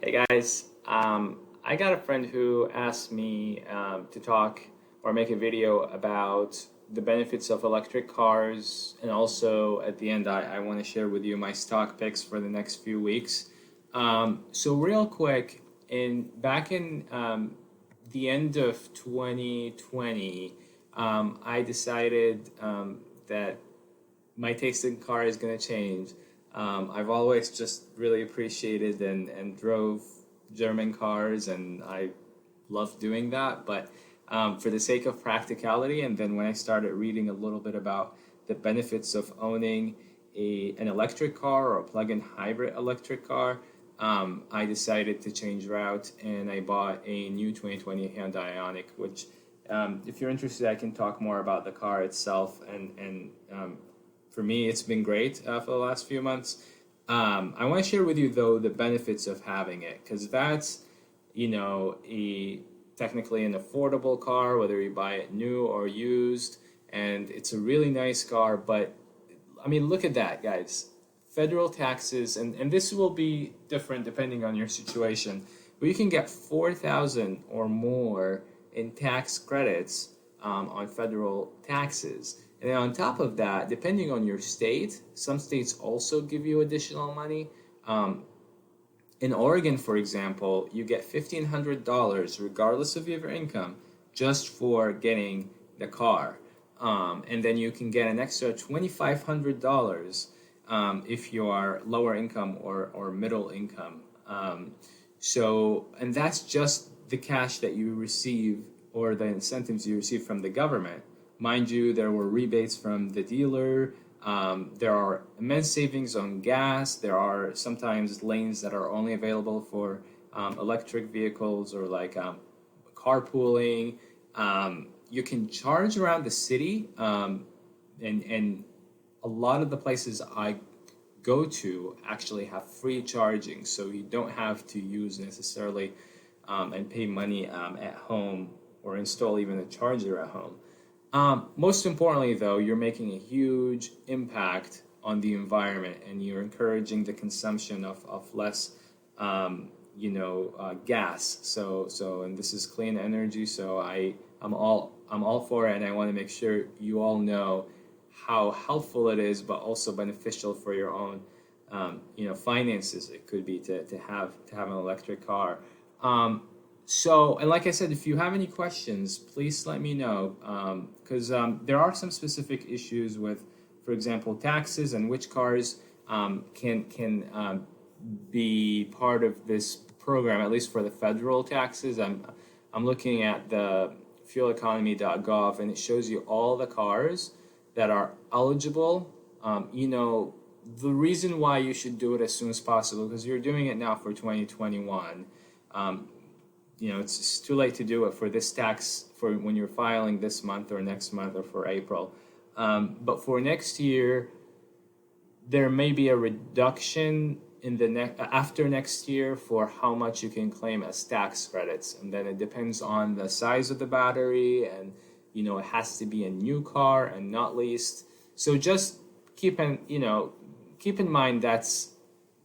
Hey guys, I got a friend who asked me to talk or make a video about the benefits of electric cars, and also at the end, I want to share with you my stock picks for the next few weeks. So real quick, in back in the end of 2020, I decided that my taste in car is going to change. I've always just really appreciated and drove German cars, and I love doing that. But for the sake of practicality, and then when I started reading a little bit about the benefits of owning an electric car or a plug-in hybrid electric car, I decided to change route and I bought a new 2020 Hyundai Ioniq, which if you're interested, I can talk more about the car itself and for me, it's been great for the last few months. I want to share with you though the benefits of having it because that's a technically an affordable car, whether you buy it new or used, and it's a really nice car. But I mean, look at that, guys. Federal taxes, and this will be different depending on your situation, but you can get 4,000 or more in tax credits on federal taxes. And then on top of that, depending on your state, some states also give you additional money. Um, in Oregon, for example, you get $1,500 regardless of your income just for getting the car. And then you can get an extra $2,500 if you are lower income or middle income. And that's just the cash that you receive or the incentives you receive from the government. Mind you, there were rebates from the dealer. There are immense savings on gas. There are sometimes lanes that are only available for electric vehicles or like carpooling. You can charge around the city, and a lot of the places I go to actually have free charging, so you don't have to use necessarily and pay money at home or install even a charger at home. Most importantly, though, you're making a huge impact on the environment and you're encouraging the consumption of less, gas. And this is clean energy. So I'm all for it, and I want to make sure you all know how helpful it is, but also beneficial for your own, finances. It could be to have an electric car. And like I said, if you have any questions, please let me know because there are some specific issues with, for example, taxes and which cars can be part of this program, at least for the federal taxes. I'm looking at the fueleconomy.gov, and it shows you all the cars that are eligible. The reason why you should do it as soon as possible because you're doing it now for 2021. It's too late to do it for this tax for when you're filing this month or next month or for April. But for next year, there may be a reduction in the after next year for how much you can claim as tax credits, and then it depends on the size of the battery, and it has to be a new car and not leased. So just keep in mind that's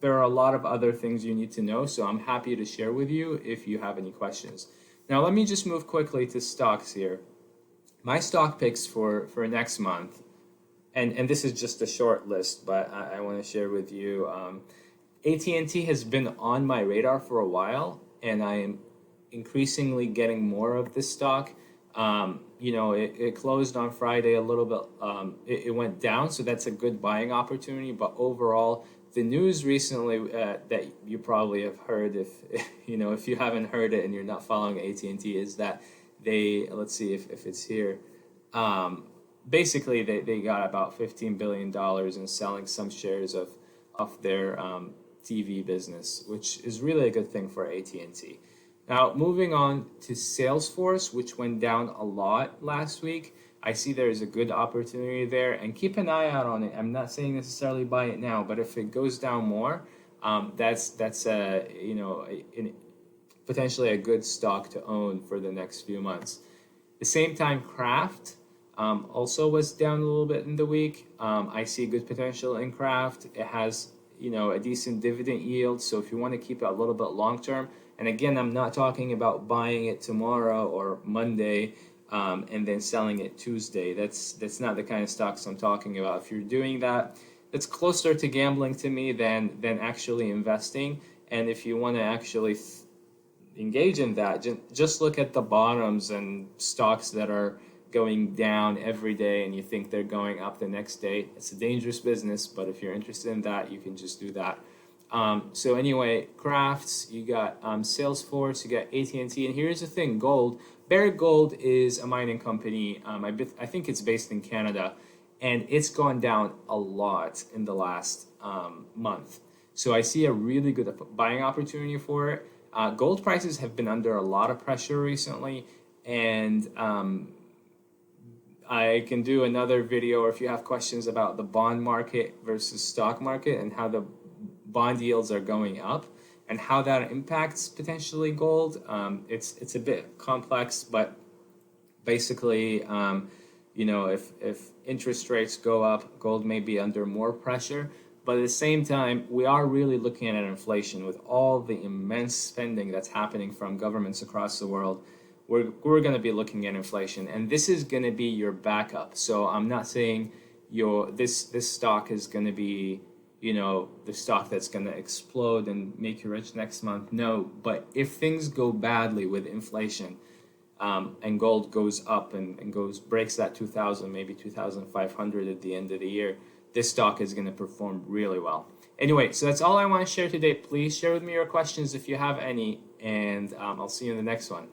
there are a lot of other things you need to know, so I'm happy to share with you if you have any questions. Now, let me just move quickly to stocks here. My stock picks for next month, and this is just a short list, but I want to share with you. AT&T has been on my radar for a while, and I am increasingly getting more of this stock. It closed on Friday a little bit. It went down, so that's a good buying opportunity, but overall, the news recently that you probably have heard, if if you haven't heard it and you're not following AT&T, is that let's see if it's here. Basically, they got about $15 billion in selling some shares of their TV business, which is really a good thing for AT&T. Now, moving on to Salesforce, which went down a lot last week. I see there is a good opportunity there, and keep an eye out on it. I'm not saying necessarily buy it now, but if it goes down more, that's potentially a good stock to own for the next few months. At the same time, Kraft also was down a little bit in the week. I see good potential in Kraft. It has a decent dividend yield. So if you want to keep it a little bit long term, and again, I'm not talking about buying it tomorrow or Monday, and then selling it Tuesday. That's not the kind of stocks I'm talking about. If you're doing that, that's closer to gambling to me than actually investing. And if you want to actually engage in that, just look at the bottoms and stocks that are going down every day and you think they're going up the next day. It's a dangerous business, but if you're interested in that, you can just do that. So anyway, crafts, you got Salesforce, you got AT&T, and here's the thing, gold. Barrick Gold is a mining company. I think it's based in Canada, and it's gone down a lot in the last month. So I see a really good buying opportunity for it. Gold prices have been under a lot of pressure recently, and I can do another video, or if you have questions about the bond market versus stock market and how the bond yields are going up and how that impacts potentially gold. It's a bit complex, but basically, if interest rates go up, gold may be under more pressure. But at the same time, we are really looking at inflation with all the immense spending that's happening from governments across the world. We're going to be looking at inflation, and this is going to be your backup. So I'm not saying this stock is going to be the stock that's going to explode and make you rich next month. No, but if things go badly with inflation, and gold goes up and breaks that 2,000, maybe 2,500 at the end of the year, this stock is going to perform really well. Anyway, so that's all I want to share today. Please share with me your questions if you have any, and I'll see you in the next one.